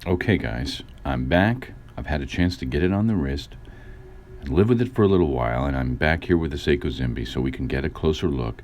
Okay, guys, I'm back. I've had a chance to get it on the wrist and live with it for a little while, and I'm back here with the Seiko Zimbe so we can get a closer look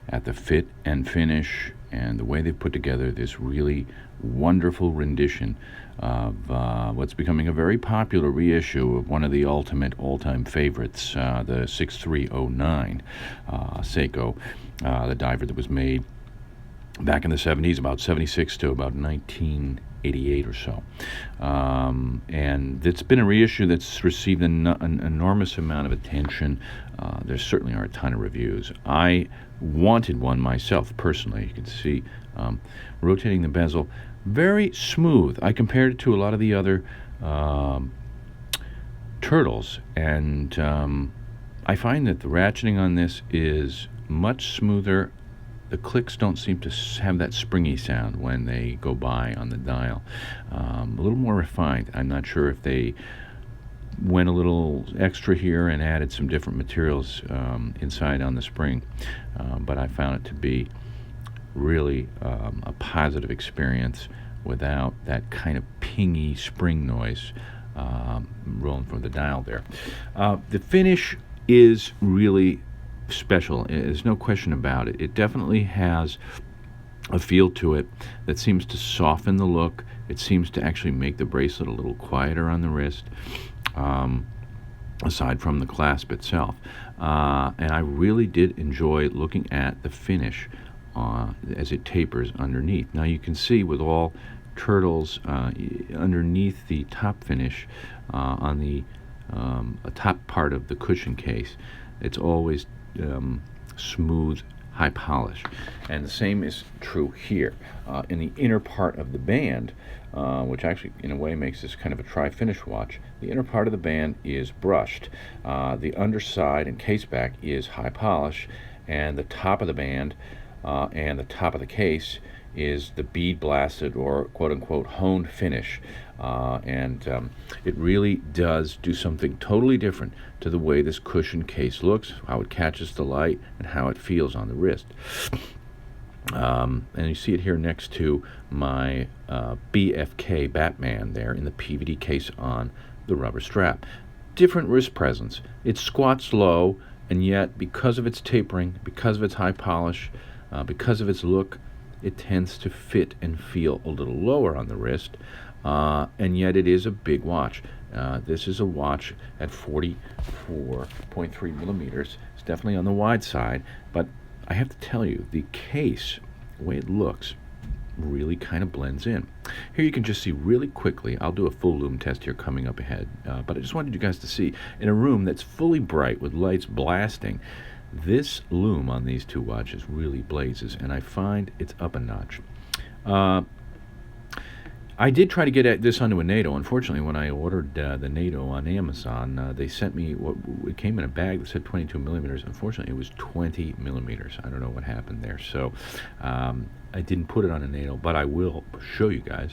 at the fit and finish and the way they've put together this really wonderful rendition of what's becoming a very popular reissue of one of the ultimate all-time favorites, the 6309 Seiko, the diver that was made back in the 70s, about 76 to about 1988 or so. And it's been a reissue that's received an enormous amount of attention. There certainly are a ton of reviews. I wanted one myself, personally. You can see rotating the bezel, very smooth. I compared it to a lot of the other turtles, and I find that the ratcheting on this is much smoother. The clicks don't seem to have that springy sound when they go by on the dial. A little more refined. I'm not sure if they went a little extra here and added some different materials inside on the spring, but I found it to be really a positive experience without that kind of pingy spring noise rolling from the dial there. The finish is really special. There's no question about it. It definitely has a feel to it that seems to soften the look. It seems to actually make the bracelet a little quieter on the wrist, aside from the clasp itself. And I really did enjoy looking at the finish as it tapers underneath. Now you can see with all turtles, underneath the top finish, on the top part of the cushion case, it's always smooth, high polish. And the same is true here. In the inner part of the band, which actually in a way makes this kind of a tri-finish watch, the inner part of the band is brushed. The underside and case back is high polish, and the top of the band and the top of the case is the bead blasted or quote-unquote honed finish. It really does do something totally different to the way this cushion case looks, how it catches the light, and how it feels on the wrist. And you see it here next to my BFK Batman there in the PVD case on the rubber strap. Different wrist presence. It squats low, and yet because of its tapering, because of its high polish, because of its look, it tends to fit and feel a little lower on the wrist, and yet it is a big watch. This is a watch at 44.3 millimeters. It's definitely on the wide side, but I have to tell you, the case, the way it looks, really kind of blends in. Here you can just see really quickly, I'll do a full loom test here coming up ahead, but I just wanted you guys to see, in a room that's fully bright with lights blasting, this loom on these two watches really blazes, and I find it's up a notch. I did try to get this onto a NATO. Unfortunately, when I ordered the NATO on Amazon, they sent me it came in a bag that said 22 millimeters. Unfortunately, it was 20 millimeters. I don't know what happened there. So I didn't put it on a NATO, but I will show you guys.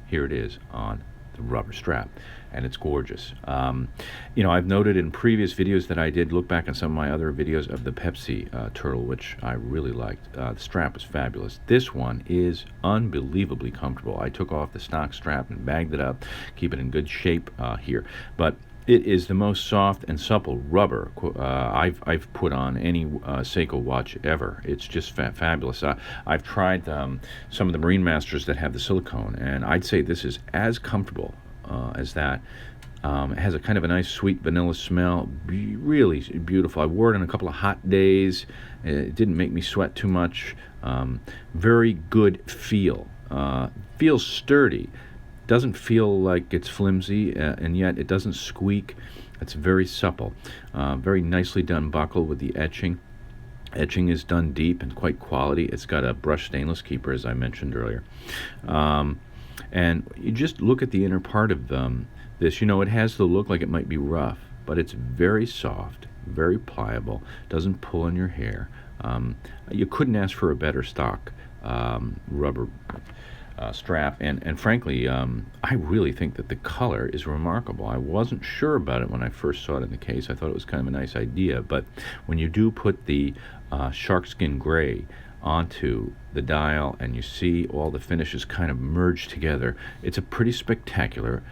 Here it is on the rubber strap, and it's gorgeous. I've noted in previous videos that I did, look back on some of my other videos of the Pepsi turtle, which I really liked. The strap was fabulous. This one is unbelievably comfortable. I took off the stock strap and bagged it up, keep it in good shape here. But it is the most soft and supple rubber I've put on any Seiko watch ever. It's just fabulous. I've tried some of the Marine Masters that have the silicone, and I'd say this is as comfortable as that. It has a kind of a nice sweet vanilla smell, really beautiful. I wore it on a couple of hot days. It didn't make me sweat too much. Very good feel. Feels sturdy. Doesn't feel like it's flimsy, and yet it doesn't squeak. It's very supple. Very nicely done buckle with the etching. Etching is done deep and quite quality. It's got a brushed stainless keeper, as I mentioned earlier. And you just look at the inner part of this. It has the look like it might be rough, but it's very soft, very pliable, doesn't pull on your hair. You couldn't ask for a better stock rubber strap, and frankly, I really think that the color is remarkable. I wasn't sure about it when I first saw it in the case. I thought it was kind of a nice idea, but when you do put the shark skin gray onto the dial, and you see all the finishes kind of merge together. It's a pretty spectacular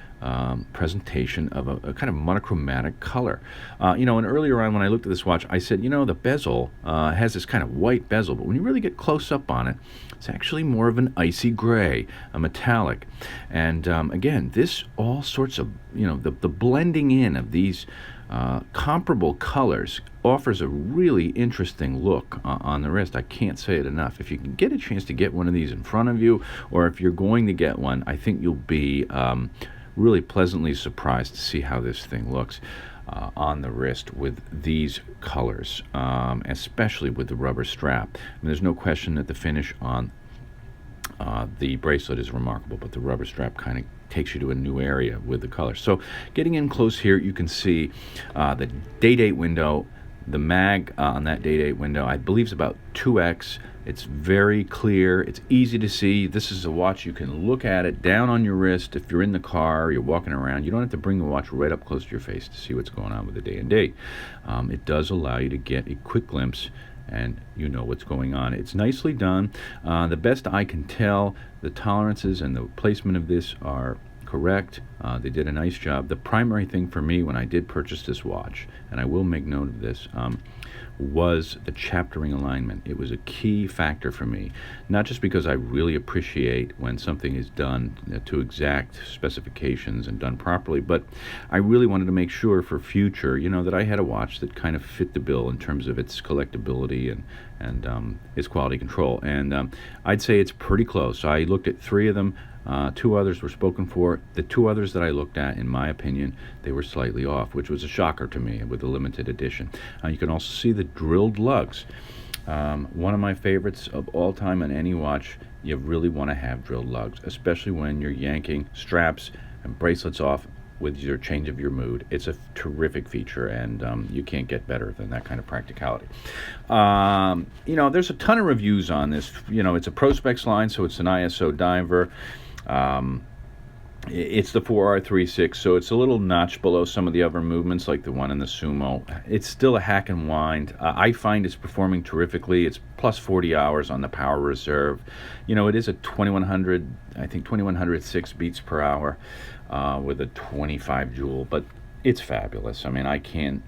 presentation of a kind of monochromatic color. And earlier on when I looked at this watch, I said, the bezel has this kind of white bezel, but when you really get close up on it, it's actually more of an icy gray, a metallic. And again, this all sorts of, the blending in of these comparable colors offers a really interesting look on the wrist. I can't say it enough. If you can get a chance to get one of these in front of you, or if you're going to get one, I think you'll be really pleasantly surprised to see how this thing looks on the wrist with these colors, especially with the rubber strap. There's no question that the finish on the bracelet is remarkable, but the rubber strap kind of takes you to a new area with the color. So getting in close here, you can see the day-date window. The mag on that day-date window, I believe, is about 2x. It's very clear. It's easy to see. This is a watch you can look at it down on your wrist. If you're in the car, you're walking around, you don't have to bring the watch right up close to your face to see what's going on with the day and date. It does allow you to get a quick glimpse, and you know what's going on. It's nicely done. The best I can tell, the tolerances and the placement of this are correct. They did a nice job. The primary thing for me when I did purchase this watch, and I will make note of this, was the chaptering alignment. It was a key factor for me, not just because I really appreciate when something is done to exact specifications and done properly, but I really wanted to make sure for future, that I had a watch that kind of fit the bill in terms of its collectability and its quality control. And I'd say it's pretty close. I looked at 3 of them. 2 others were spoken for. The 2 others that I looked at, in my opinion, they were slightly off, which was a shocker to me with the limited edition. You can also see the drilled lugs. One of my favorites of all time on any watch. You really want to have drilled lugs, especially when you're yanking straps and bracelets off with your change of your mood. It's a terrific feature, and you can't get better than that kind of practicality. There's a ton of reviews on this. It's a Prospex line, so it's an ISO diver. It's the 4R36, so it's a little notch below some of the other movements like the one in the Sumo. It's still a hack and wind. I find it's performing terrifically. It's plus 40 hours on the power reserve. It is a 2106 beats per hour with a 25 joule, but it's fabulous. I can't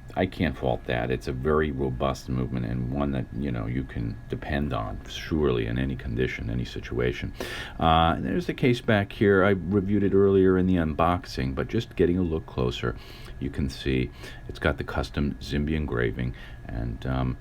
fault that. It's a very robust movement, and one that you can depend on surely in any condition, any situation. There's the case back here. I reviewed it earlier in the unboxing, but just getting a look closer, you can see it's got the custom Zimbe engraving, and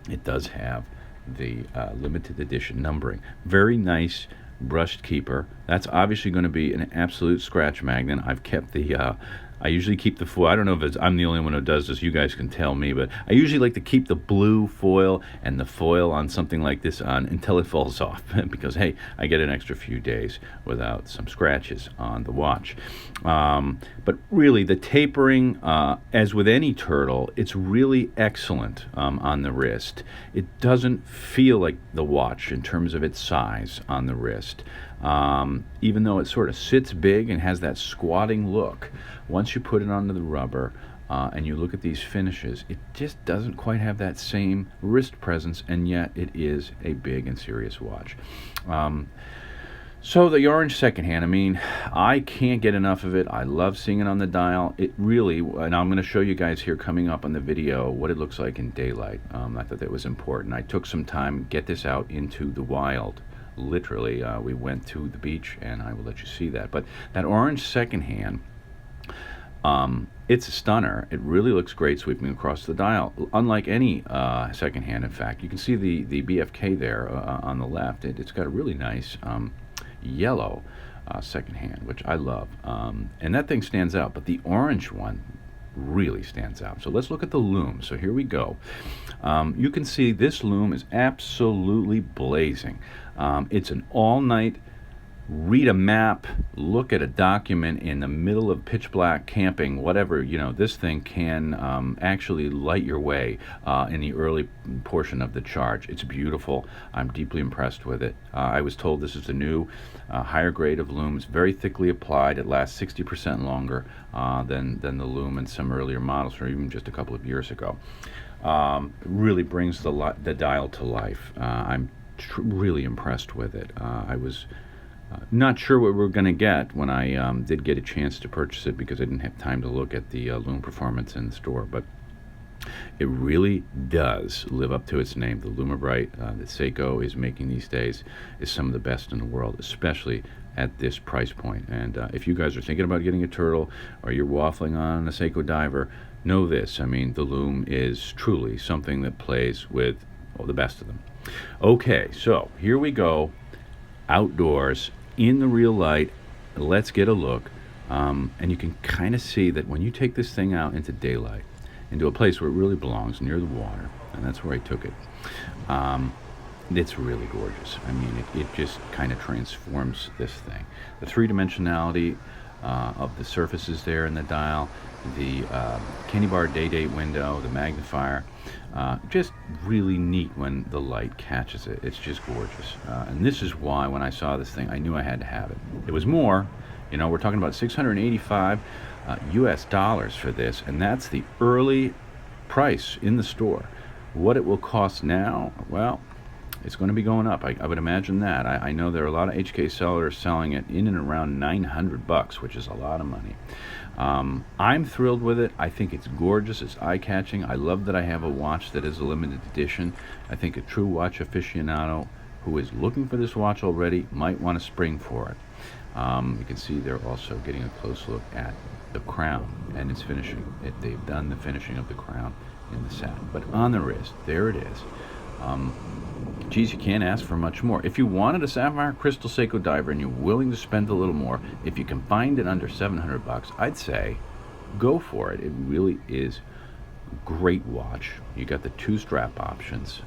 it does have the limited edition numbering. Very nice brushed keeper. That's obviously going to be an absolute scratch magnet. I've kept the I usually keep the foil. I don't know if I'm the only one who does this. You guys can tell me, but I usually like to keep the blue foil and the foil on something like this on until it falls off because, hey, I get an extra few days without some scratches on the watch. But really, the tapering, as with any turtle, it's really excellent on the wrist. It doesn't feel like the watch in terms of its size on the wrist. Even though it sort of sits big and has that squatting look, once you put it onto the rubber and you look at these finishes, it just doesn't quite have that same wrist presence, and yet it is a big and serious watch. So the orange secondhand, I can't get enough of it. I love seeing it on the dial. It really, and I'm going to show you guys here coming up on the video what it looks like in daylight. I thought that was important. I took some time to get this out into the wild. Literally, we went to the beach, and I will let you see that. But that orange secondhand, it's a stunner. It really looks great sweeping across the dial. Unlike any secondhand, in fact, you can see the BFK there on the left. It's got a really nice yellow secondhand, which I love. And that thing stands out, but the orange one really stands out. So let's look at the loom. So here we go. You can see this loom is absolutely blazing. It's an all-night read a map, look at a document in the middle of pitch black camping, whatever, this thing can actually light your way in the early portion of the charge. It's beautiful. I'm deeply impressed with it. I was told this is the new higher grade of loom. It's very thickly applied. It lasts 60% longer than the loom in some earlier models, or even just a couple of years ago. Really brings the dial to life. I'm really impressed with it. I was not sure what we were going to get when I did get a chance to purchase it because I didn't have time to look at the Loom performance in the store, but it really does live up to its name. The Lumabrite that Seiko is making these days is some of the best in the world, especially at this price point. And if you guys are thinking about getting a turtle or you're waffling on a Seiko diver, know this. I mean, the Loom is truly something that plays with the best of them. Okay, so here we go, outdoors in the real light. Let's get a look. And you can kind of see that when you take this thing out into daylight, into a place where it really belongs, near the water, and that's where I took it. It's really gorgeous. I mean, it just kind of transforms this thing. The three-dimensionality of the surfaces there in the dial, the candy bar day date window, the magnifier, just really neat when the light catches it. It's just gorgeous. And this is why when I saw this thing, I knew I had to have it. It was more, you know, we're talking about 685 US dollars for this, and that's the early price in the store. What it will cost now, well, it's going to be going up. I would imagine that. I know there are a lot of HK sellers selling it in and around $900, which is a lot of money. I'm thrilled with it. I think it's gorgeous. It's eye-catching. I love that I have a watch that is a limited edition. I think a true watch aficionado who is looking for this watch already might want to spring for it. You can see they're also getting a close look at the crown and its finishing. They've done the finishing of the crown in the satin. But on the wrist, there it is. Geez, you can't ask for much more. If you wanted a sapphire crystal Seiko diver and you're willing to spend a little more, if you can find it under $700, I'd say go for it. It really is a great watch. You got the two strap options.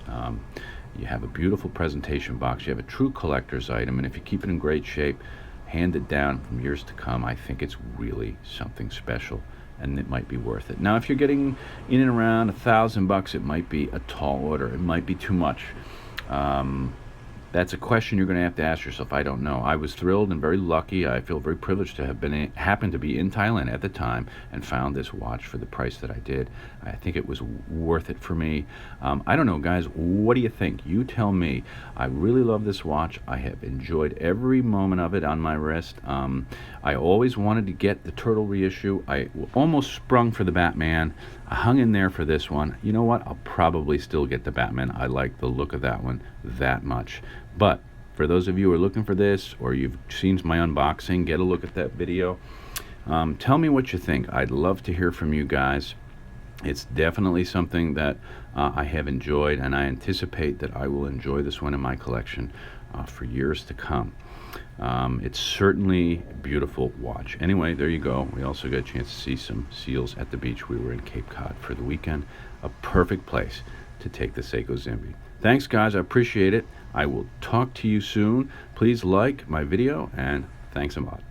You have a beautiful presentation box. You have a true collector's item, and if you keep it in great shape, hand it down from years to come, I think it's really something special, and it might be worth it. Now, if you're getting in and around $1,000, it might be a tall order. It might be too much. That's a question you're going to ask yourself. I don't know. I was thrilled and very lucky. I feel very privileged to have happened to be in Thailand at the time and found this watch for the price that I did. I think it was worth it for me. I don't know, guys. What do you think? You tell me. I really love this watch. I have enjoyed every moment of it on my wrist. I always wanted to get the Turtle reissue. I almost sprung for the Batman. I hung in there for this one. You know what? I'll probably still get the Batman. I like the look of that one that much. But for those of you who are looking for this, or you've seen my unboxing, get a look at that video. Tell me what you think. I'd love to hear from you guys. It's definitely something that I have enjoyed, and I anticipate that I will enjoy this one in my collection for years to come. It's certainly a beautiful watch. Anyway, there you go. We also got a chance to see some seals at the beach. We were in Cape Cod for the weekend. A perfect place to take the Seiko Zimbe. Thanks, guys. I appreciate it. I will talk to you soon. Please like my video, and thanks a lot.